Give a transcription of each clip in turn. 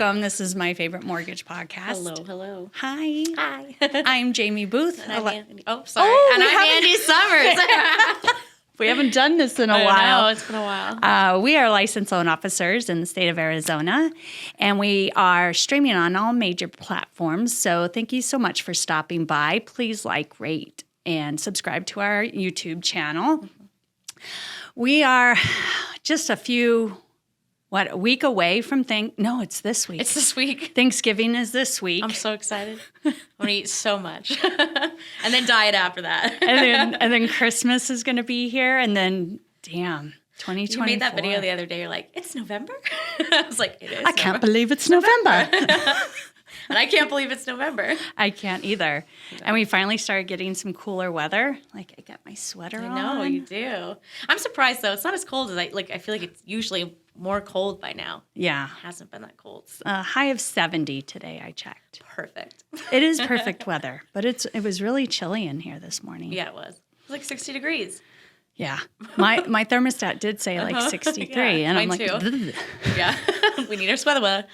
Welcome. This is My Favorite Mortgage Podcast. Hello. Hi. Hi. I'm Jaimie Booth. And I'm Andi. Oh, sorry. And I'm Andie Summers. We haven't done this in a while. No, it's been a while. We are licensed loan officers in the state of Arizona, and we are streaming on all major platforms. So thank you so much for stopping by. Please like, rate, and subscribe to our YouTube channel. We are just a week away from No, it's this week. It's this week. Thanksgiving is this week. I'm so excited. I'm going to eat so much. And then diet after that. and then Christmas is going to be here. And then, damn, 2024. You made that video the other day. You're like, it's November? I was like, it is. I can't believe it's November. And I can't believe it's November. I can't either. No. And we finally started getting some cooler weather. Like, I got my sweater on. I know, you do. I'm surprised, though. It's not as cold as I feel like it's usually more cold by now. Yeah. It hasn't been that cold. So. High of 70 today, I checked. Perfect. It is perfect weather, but it was really chilly in here this morning. Yeah, it was. It was like 60 degrees. Yeah. My thermostat did say like 63, yeah, and I'm like, yeah, we need our sweater weather.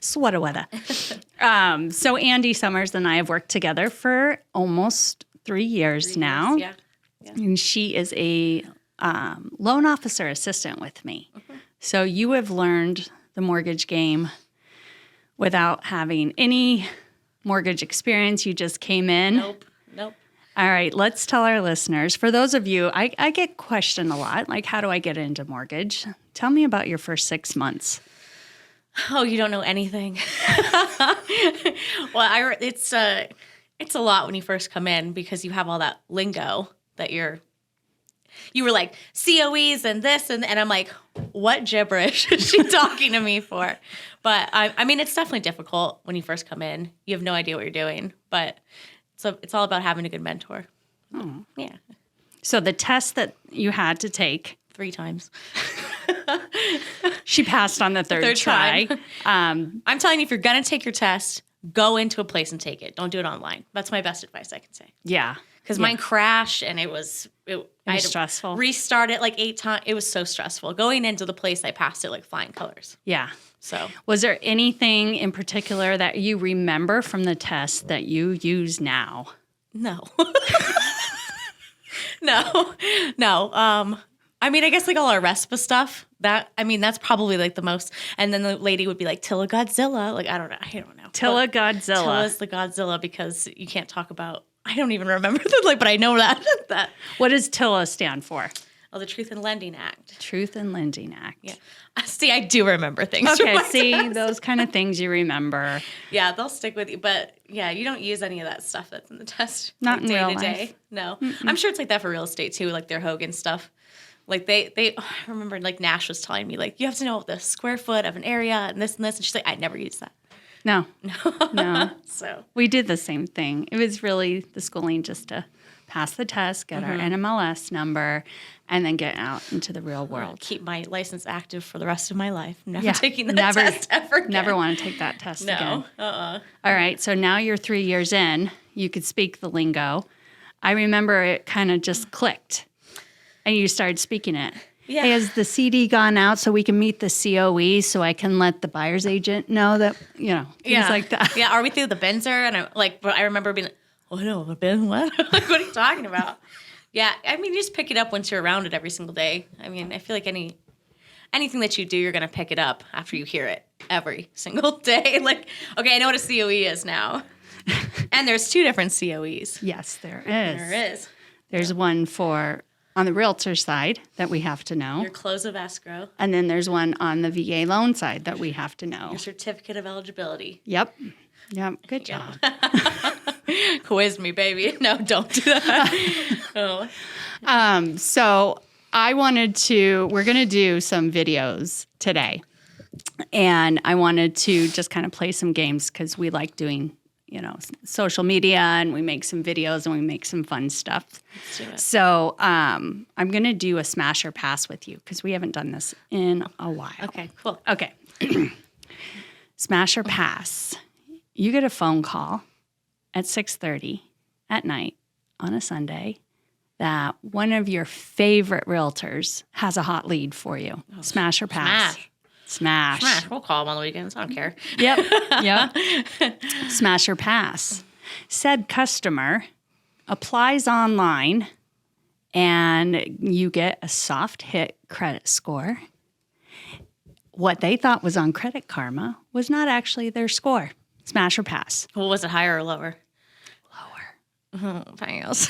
Sweater weather. So Andi Summers and I have worked together for almost 3 years now. Yeah. And she is a loan officer assistant with me. Mm-hmm. So you have learned the mortgage game without having any mortgage experience. You just came in. Nope. All right, let's tell our listeners. For those of you, I get questioned a lot, like, how do I get into mortgage? Tell me about your first 6 months. Oh, you don't know anything. Well, it's a lot when you first come in because you have all that lingo that you were like COEs and this and I'm like, what gibberish is she talking to me for? But I mean, it's definitely difficult when you first come in. You have no idea what you're doing, but it's all about having a good mentor. Oh, yeah. So the test that you had to take 3 times. She passed on the third try. I'm telling you, if you're going to take your test, go into a place and take it. Don't do it online. That's my best advice I can say. Yeah. Because mine crashed and it was stressful. Restart it like 8 times. It was so stressful. Going into the place, I passed it like flying colors. Yeah. So, was there anything in particular that you remember from the test that you use now? No. No. I mean, I guess like all our RESPA stuff. That's probably like the most. And then the lady would be like, Tilla Godzilla. Like, I don't know. Tilla Godzilla. Tilla's the Godzilla because you can't talk about. I don't even remember but I know that. What does Tilla stand for? Oh, the Truth in Lending Act. Truth in Lending Act. Yeah. See, I do remember things. Okay, see, those kind of things you remember. Yeah, they'll stick with you. But yeah, you don't use any of that stuff that's in the test. Not like, in real day to life. day. No. Mm-mm. I'm sure it's like that for real estate too, like their Hogan stuff. Like I remember like Nash was telling me like, you have to know the square foot of an area and this. And she's like, I never use that. No. So we did the same thing. It was really the schooling just to pass the test, get our NMLS number, and then get out into the real world. Keep my license active for the rest of my life. Never taking that test ever again. Never want to take that test again. No. All right, so now you're 3 years in. You could speak the lingo. I remember it kind of just clicked, and you started speaking it. Yeah. Hey, has the CD gone out so we can meet the COE so I can let the buyer's agent know that, things like that? Yeah, are we through the Benzer? And I remember being like, oh, no, the Ben, what? Like, what are you talking about? Yeah, I mean, you just pick it up once you're around it every single day. I mean, I feel like anything that you do, you're going to pick it up after you hear it every single day. Like, okay, I know what a COE is now. And there's 2 different COEs. Yes, there is. There is. There's one for on the realtor side that we have to know. Your close of escrow. And then there's one on the VA loan side that we have to know. Your certificate of eligibility. Yep. Good job. Quiz me, baby. No, don't do that. So we're going to do some videos today. And I wanted to just kind of play some games because we like doing, social media, and we make some videos and we make some fun stuff. Let's do it. So I'm going to do a smash or pass with you because we haven't done this in a while. Okay, cool. Okay. Smash or pass. You get a phone call at 6:30 at night on a Sunday that one of your favorite realtors has a hot lead for you. Smash or pass? Smash. Smash. We'll call them on the weekends. I don't care. Yep. Smash or pass. Said customer applies online and you get a soft hit credit score. What they thought was on Credit Karma was not actually their score. Smash or pass. Well, was it higher or lower? Lower. Thanks.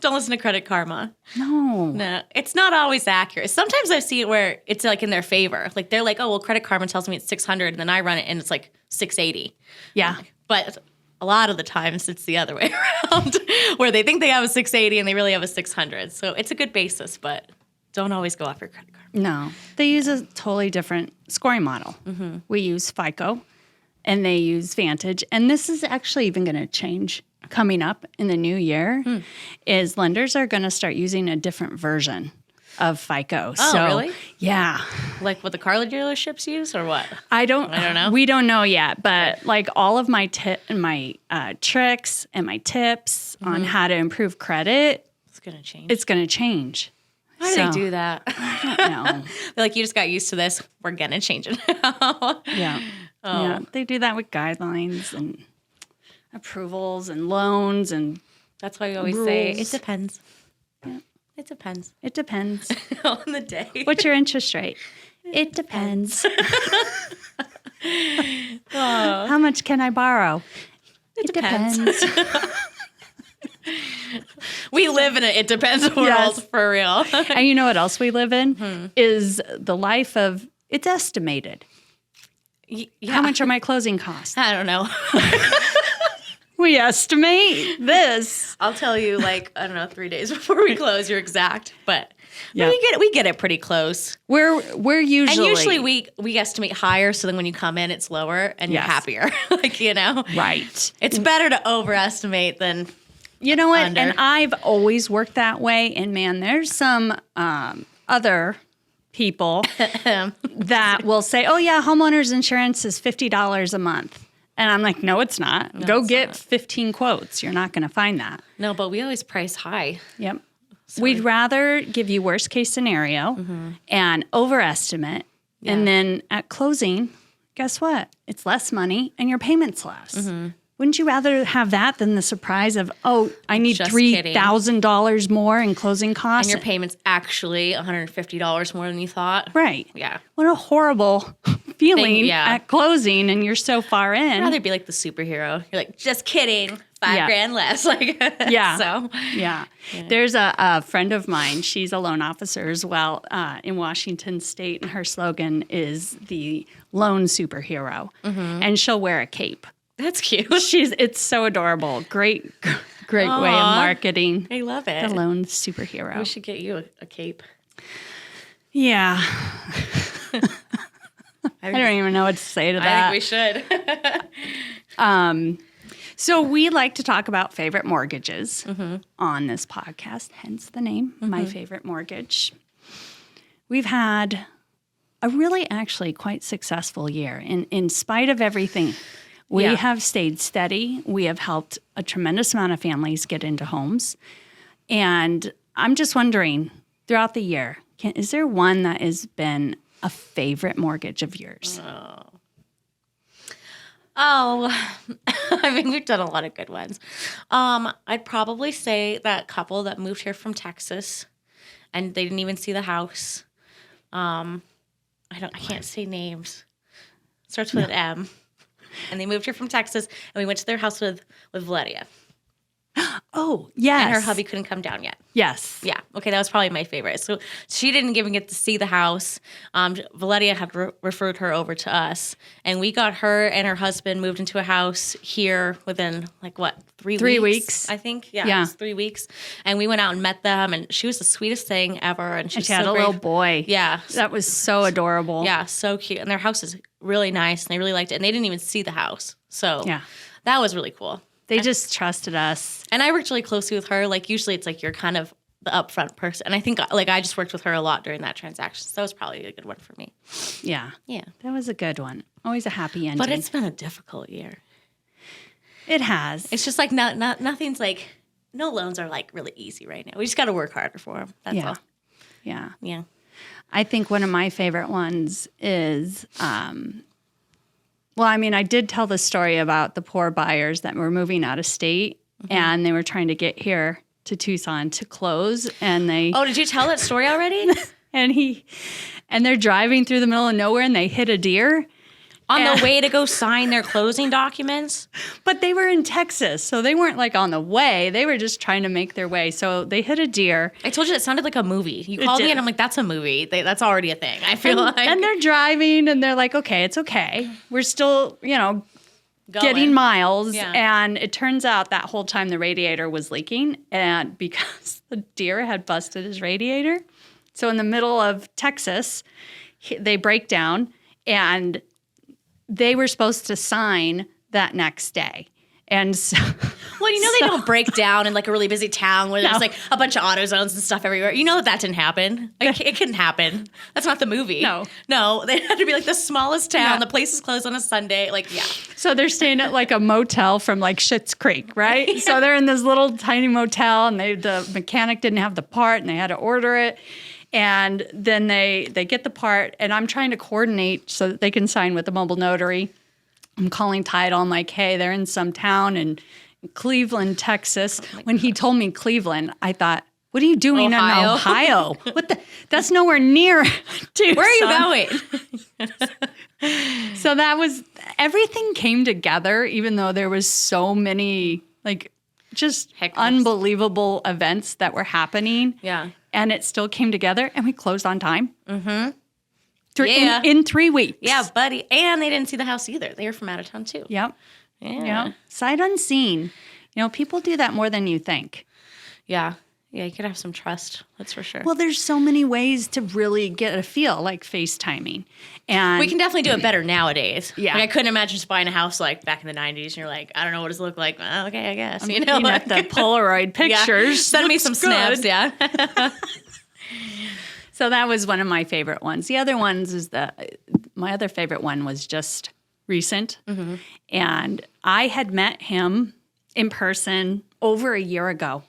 Don't listen to Credit Karma. No. It's not always accurate. Sometimes I see it where it's like in their favor. Like they're like, oh, well, Credit Karma tells me it's 600, and then I run it and it's like 680. Yeah. But a lot of the times it's the other way around, where they think they have a 680 and they really have a 600. So it's a good basis, but don't always go off your Credit Karma. No. They use a totally different scoring model. Mm-hmm. We use FICO, and they use Vantage. And this is actually even going to change coming up in the new year, is lenders are going to start using a different version of FICO. Oh, really? Yeah. Like what the car dealerships use or what? I don't know. We don't know yet, but like all of my tricks and my tips on how to improve credit, It's going to change. it's going to change. Why do they do that? I don't know. They're like, you just got used to this. We're going to change it now. Yeah. Oh. Yeah. They do that with guidelines and approvals and loans and That's why we always say it rules. depends. Yeah. It depends It depends. on the day. What's your interest rate? It depends. How much can I borrow? It depends. We live in it depends world Yes. for real. And you know what else we live in? Is the life of it's estimated. Yeah. How much are my closing costs? I don't know. We estimate this. I'll tell you, like, I don't know, 3 days before we close, you're exact. But Yeah. we get it pretty close. We're usually And usually we estimate higher, so then when you come in, it's lower and you're Yes. happier. Like, you know? right. It's better to overestimate than You know what? Under. And I've always worked that way. And man, there's some other people that will say, "Oh yeah, homeowners insurance is $50 a month," and I'm like, "No, it's not. Go it's get not. 15 quotes. You're not going to find that." No, but we always price high. Yep. We'd rather give you worst case scenario and overestimate, and then at closing, guess what? It's less money and your payment's less. Wouldn't you rather have that than the surprise of, oh, I need Just kidding. $3,000 more in closing costs? And your payment's actually $150 more than you thought. Right. Yeah. What a horrible feeling yeah. at closing and you're so far in. I'd rather be like the superhero. You're like, just kidding. $5,000 less. Like, Yeah. So, Yeah. There's a friend of mine. She's a loan officer as well in Washington State, and her slogan is the loan superhero. And she'll wear a cape. that's cute. It's so adorable. Great way of marketing. I love The it. loan superhero. We should get you a cape. Yeah. I don't even know what to say to that. I think we should. So we like to talk about favorite mortgages on this podcast, hence the name, My Favorite Mortgage. We've had a really actually quite successful year. In spite of everything, we Yeah. have stayed steady. We have helped a tremendous amount of families get into homes. And I'm just wondering, throughout the year, is there one that has been a favorite mortgage of yours? Oh, I mean, we've done a lot of good ones. I'd probably say that couple that moved here from Texas, and they didn't even see the house. I can't say names. Starts with an M, and they moved here from Texas, and we went to their house with Valeria, Oh, yes. and her hubby couldn't come down yet. Yes. Yeah. Okay. That was probably my favorite. So she didn't even get to see the house. Valeria had referred her over to us, and we got her and her husband moved into a house here within like what, 3 weeks? 3 weeks. I think. Yeah. Yeah. It was 3 weeks. And we went out and met them, and she was the sweetest thing ever. And she had a little boy. Yeah. That was so adorable. Yeah. So cute. And their house is really nice, and they really liked it. And they didn't even see the house. So Yeah. that was really cool. They just trusted us. And I worked really closely with her. Like usually it's like you're kind of the upfront person. And I think like I just worked with her a lot during that transaction. So that was probably a good one for me. Yeah. Yeah. That was a good one. Always a happy ending. But it's been a difficult year. It has. It's just like nothing's like, no loans are like really easy right now. We just got to work harder for them. That's Yeah. all. Yeah. Yeah. I think one of my favorite ones is, I did tell the story about the poor buyers that were moving out of state and they were trying to get here to Tucson to close. And Oh, did you tell that story already? and they're driving through the middle of nowhere and they hit a deer. On the way to go sign their closing documents? But they were in Texas, so they weren't like on the way. They were just trying to make their way. So they hit a deer. I told you it sounded like a movie. You called me and I'm like, that's a movie. That's already a thing. I feel like. And they're driving and they're like, okay, it's okay. We're still, getting miles. Yeah. And it turns out that whole time the radiator was leaking and because the deer had busted his radiator. So in the middle of Texas, they break down and they were supposed to sign that next day. And so... Well, they don't break down in like a really busy town where there's like a bunch of AutoZones and stuff everywhere. You know that didn't happen. It couldn't happen. That's not the movie. No, they had to be like the smallest town. Yeah. The place is closed on a Sunday. So they're staying at like a motel from like Schitt's Creek, right? Yeah. So they're in this little tiny motel and the mechanic didn't have the part and they had to order it. And then they get the part, and I'm trying to coordinate so that they can sign with the mobile notary. I'm calling title. I'm like, hey, they're in some town in Cleveland, Texas. When he told me Cleveland, I thought, what are you doing in Ohio? That's nowhere near Tucson. Where are you going? So everything came together, even though there was so many, just unbelievable events that were happening. Yeah. And it still came together, and we closed on time. Mm-hmm. In 3 weeks. Yeah, buddy. And they didn't see the house either. They were from out of town, too. Yep. Yeah. Yep. Sight unseen. People do that more than you think. Yeah. Yeah, you could have some trust. That's for sure. Well, there's so many ways to really get a feel, like FaceTiming. And we can definitely do it better nowadays. Yeah. I couldn't imagine just buying a house like back in the 90s and you're like, I don't know what does it look like. Well, okay, I guess. Looking at the Polaroid pictures. Yeah. Send me some snaps, yeah. So that was one of my favorite ones. The other ones is my other favorite one was just recent. Mm-hmm. And I had met him in person over a year ago.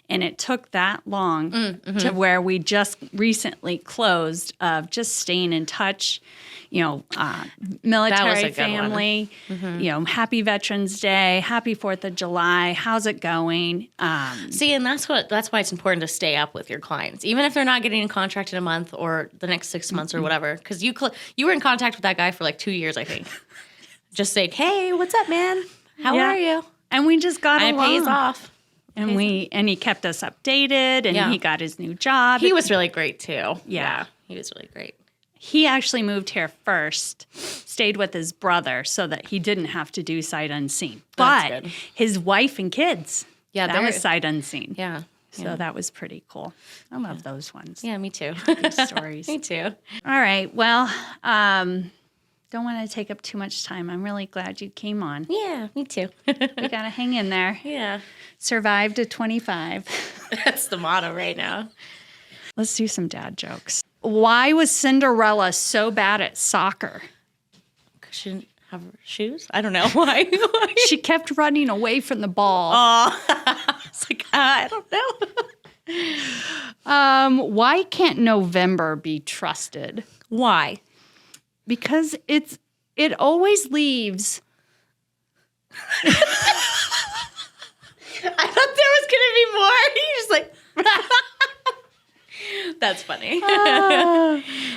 And it took that long to where we just recently closed of just staying in touch, military family, happy Veterans Day, happy 4th of July. How's it going? See, and that's why it's important to stay up with your clients, even if they're not getting a contract in a month or the next 6 months or whatever. Because you were in contact with that guy for like 2 years, I think. Just saying, hey, what's up, man? How are you? And we just got along. It pays off. And he kept us updated, and he got his new job. He was really great too. Yeah, he was really great. He actually moved here first, stayed with his brother so that he didn't have to do sight unseen. But his wife and kids, that was sight unseen. Yeah. So that was pretty cool. I love those ones. Yeah, me too. Good stories. Me too. All right. Well, don't want to take up too much time. I'm really glad you came on. Yeah, me too. We got to hang in there. Yeah. Survive to 25. That's the motto right now. Let's do some dad jokes. Why was Cinderella so bad at soccer? Because she didn't have shoes? I don't know. Why? She kept running away from the ball. Oh. It's like, I don't know. Why can't November be trusted? Why? Because it always leaves. I thought there was going to be more. You're just like, that's funny.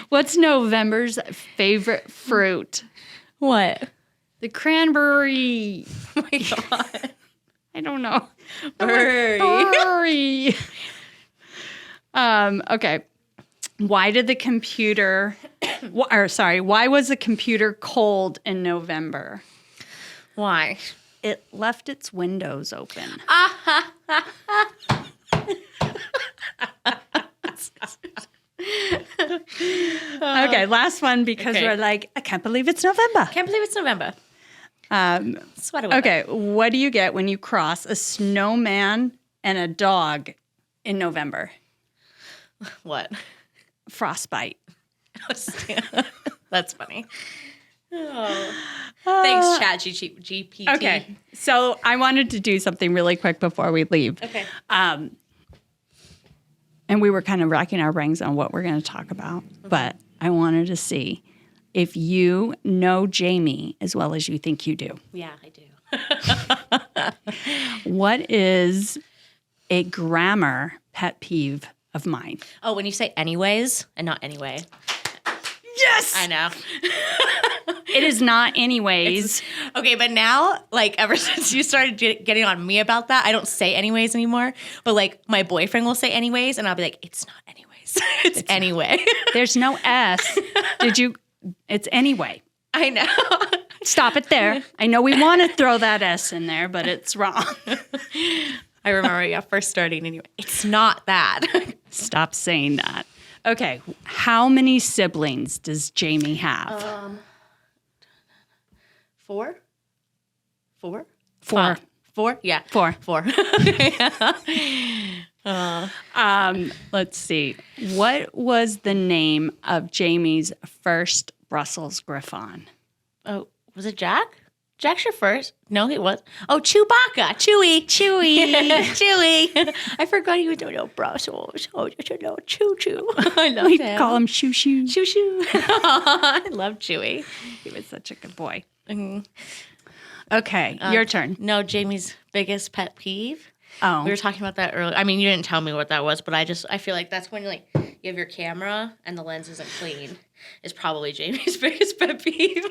What's November's favorite fruit? What? The cranberry. Oh my God. I don't know. Hurry. Okay. Why was the computer cold in November? Why? It left its windows open. Okay, last one because we're like, I can't believe it's November. Okay, what do you get when you cross a snowman and a dog in November? What? Frostbite. That's funny. Oh. Thanks, ChatGPT. Okay, so I wanted to do something really quick before we leave. Okay. and we were kind of racking our brains on what we're going to talk about. But I wanted to see if you know Jaimie as well as you think you do. Yeah, I do. What is a grammar pet peeve of mine? Oh, when you say anyways and not anyway. Yes! I know. It is not anyways. Okay, but now, like, ever since you started getting on me about that, I don't say anyways anymore. But, like, my boyfriend will say anyways, and I'll be like, it's not anyways. it's anyway. There's no S. It's anyway. I know. Stop it there. I know we want to throw that S in there, but it's wrong. I remember, first starting anyway. It's not that. Stop saying that. Okay, how many siblings does Jaimie have? 4? 4? 4. 4? Yeah. 4. 4. Let's see. What was the name of Jaimie's first Brussels Griffon? Oh, was it Jack? Jack's your first? No, it was. Oh, Chewbacca. Chewy. Chewy. I forgot he was doing Brussels. Oh, no, Choo-choo. I love We'd him. call him Shoo-Shoo. Shoo-shoo. I love Chewy. He was such a good boy. Mm-hmm. Okay, your turn. No, Jamie's biggest pet peeve. Oh. We were talking about that earlier. I mean, you didn't tell me what that was, but I feel like that's when you have your camera and the lens isn't clean. Is probably Jamie's biggest pet peeve.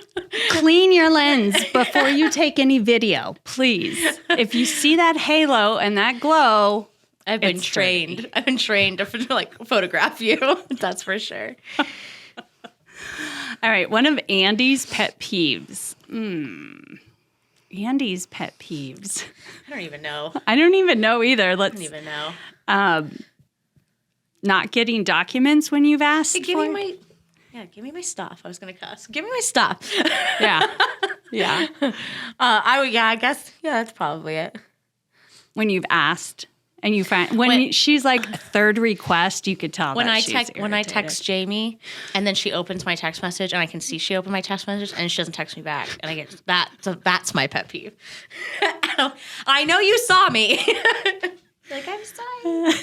Clean your lens before you take any video, please. If you see that halo and that glow, I've been trained. dirty. I've been trained to photograph you. That's for sure. All right, one of Andy's pet peeves. Andy's pet peeves. I don't even know. I don't even know either. I don't even know. Not getting documents when you've asked Hey, give me my stuff. I was gonna cuss. Give me my stuff. Yeah. I guess that's probably it. When you've asked and you find when she's like third request, you could tell when that I she's when I irritated. text Jaimie and then she opens my text message and I can see she opened my text message and she doesn't text me back and I get that. So that's my pet peeve. I know you saw me. Like, I'm sorry.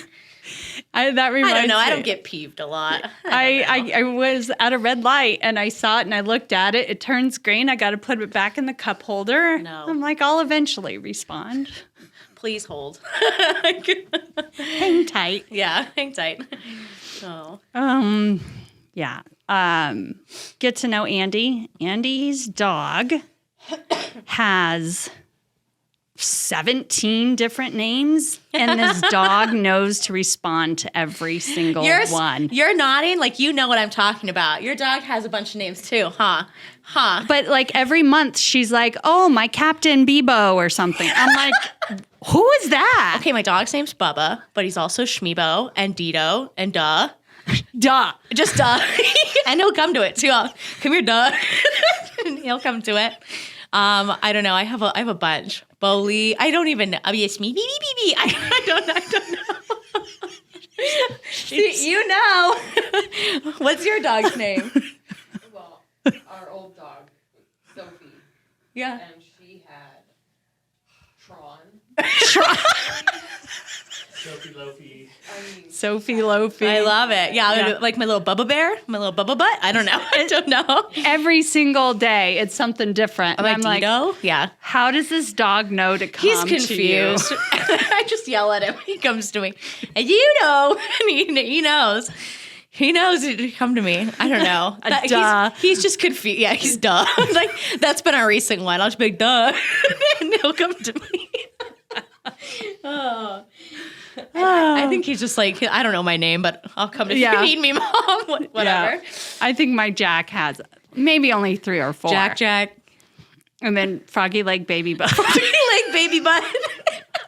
That reminds I don't know. me. I don't get peeved a lot. I was at a red light and I saw it and I looked at it. It turns green. I got to put it back in the cup holder. No. I'm like, I'll eventually respond. Please hold. Hang tight. Yeah, hang tight. Oh. Yeah. Get to know Andi. Andi's dog has 17 different names, and this dog knows to respond to every single one. You're nodding like you know what I'm talking about. Your dog has a bunch of names too, huh? But like every month, she's like, "Oh, my Captain Bebo" or something. I'm like, "Who is that?" Okay, my dog's name's Bubba, but he's also Schmeebo and Dito and Duh. Duh. Just Duh. And he'll come to it too. Come here, Duh. He'll come to it. I don't know. I have a bunch. Bowley. I don't even know. Oh, yes, me. I don't know. See, you know. What's your dog's name? Well, our old dog, Sophie. Yeah. And she had Tron. Sophie Lofi. Sophie Lofi. I love it. Yeah, Yeah. like my little Bubba bear, my little Bubba butt. I don't know. I don't know. Every single day, it's something different. And Like I'm like, Dito? Yeah. how does this dog know to come He's to you? confused. I just yell at him. He comes to me. And you know. And he knows. He knows to come to me. I don't know. Duh. He's just confused. Yeah, he's duh. Like, that's been our recent one. I'll just be like, duh. And he'll come to me. Oh. I think he's just like, I don't know my name, but I'll come to Yeah. you need me, Mom. Whatever. Yeah. I think my Jack has maybe only 3 or 4. Jack. And then Froggy Leg Baby Butt. Leg baby butt.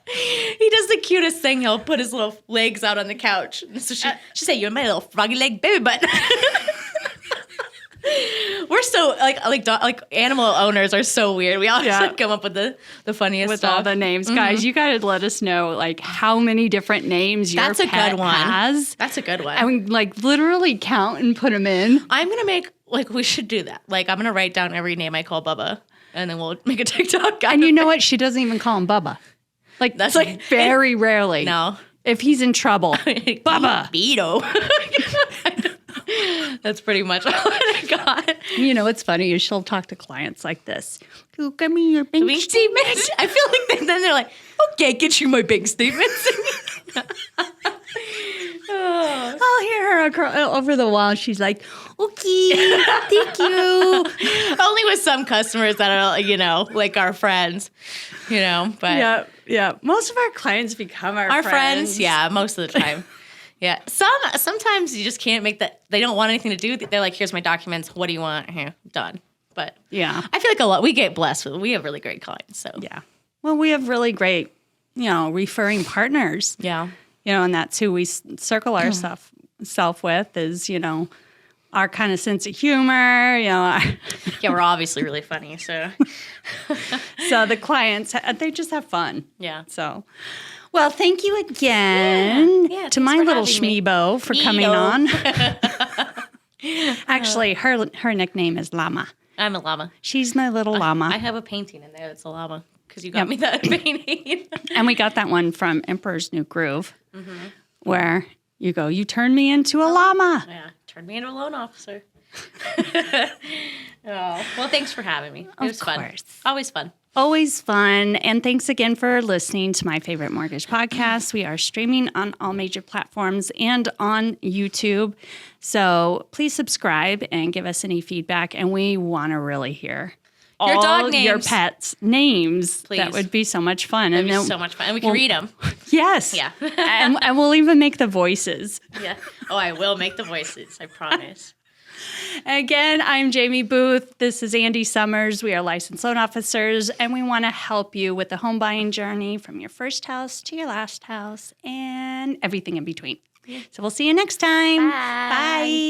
He does the cutest thing. He'll put his little legs out on the couch. So she say, "You're my little froggy leg baby butt." We're so like animal owners are so weird. We always like come up with the funniest With stuff. all the names. Guys, you got to let us know like how many different names your That's a pet good one. has. That's a good one. I mean, like literally count and put them in. I'm gonna make we should do that. Like I'm gonna write down every name I call Bubba, and then we'll make a TikTok. And you know what? She doesn't even call him Bubba. Like That's like very rarely. no. if he's in trouble. Bubba. Beto. That's pretty much all I got. You know what's funny is she'll talk to clients like this. Go get me your bank Bank statement. statements. I feel like then they're like, okay, get you my bank statements. Oh. I'll hear her over the wall. She's like, okay, thank you. Only with some customers that are, like our friends, but Yeah. Most of our clients become our friends. Yeah, most of the time. Yeah. Sometimes you just can't make that. They don't want anything to do. They're like, here's my documents. What do you want? Here, done. But Yeah. I feel like we get blessed with. We have really great clients. So Yeah. Well, we have really great, referring partners. yeah. And that's who we circle ourselves with is, our kind of sense of humor, Yeah, we're obviously really funny. So So the clients, they just have fun. yeah. So, well, thank you again Yeah, to thanks my for little having me. Schmeebo for coming Schmeebo. on. Actually, her nickname is Llama. I'm a llama. She's my little llama. I have a painting in there that's a llama because you got me that painting. And we got that one from Emperor's New Groove, where you go, you turned me into a llama. Yeah, turned me into a loan officer. Well, thanks for having me. It was fun. course. Always fun. Always fun. And thanks again for listening to My Favorite Mortgage Podcast. We are streaming on all major platforms and on YouTube. So please subscribe and give us any feedback. And we want to really hear Your all dog names. your pets' names. Please. That would be so much fun. It'd be then- so much fun. And we can read them. Yes. Yeah. and we'll even make the voices. Yeah. Oh, I will make the voices. I promise. Again, I'm Jaimie Booth. This is Andi Summers. We are licensed loan officers, and we want to help you with the home buying journey from your first house to your last house and everything in between. So we'll see you next time. Bye. Bye.